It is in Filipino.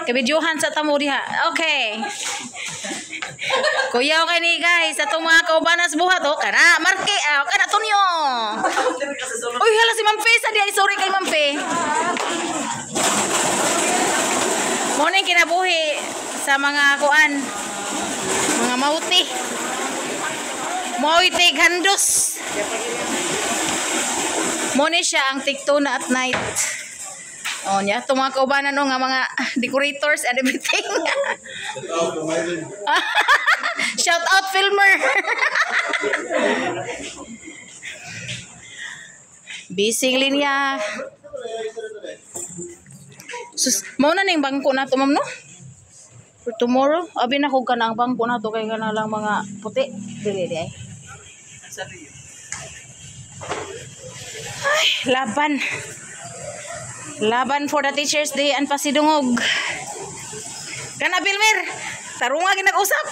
Kabidyohan sa tamo diha. Okay. Kuya okay ni guys, atong mga kaubanas buhat oh. Kana marke, kana tunyo. Uy, hala si Mampe sa di ay sorry kay Mampe. Morning kinabuhi sa mga kuan. Mga mauti. Mauti gandos. Mone siya ang tiktuna at night. Oh, niya itong mga kaubanan no, nga mga decorators and everything. Shout out filmer. Bising linya. Sus, mao na ning bangko na to ma'am no? For tomorrow, abi na ko kana ang bangko na to kay kana lang mga puti. Dili di ay. Ay, laban. Laban for the Teachers Day and Pasidungog. Kana Bilmer, tarunga ginag-usap.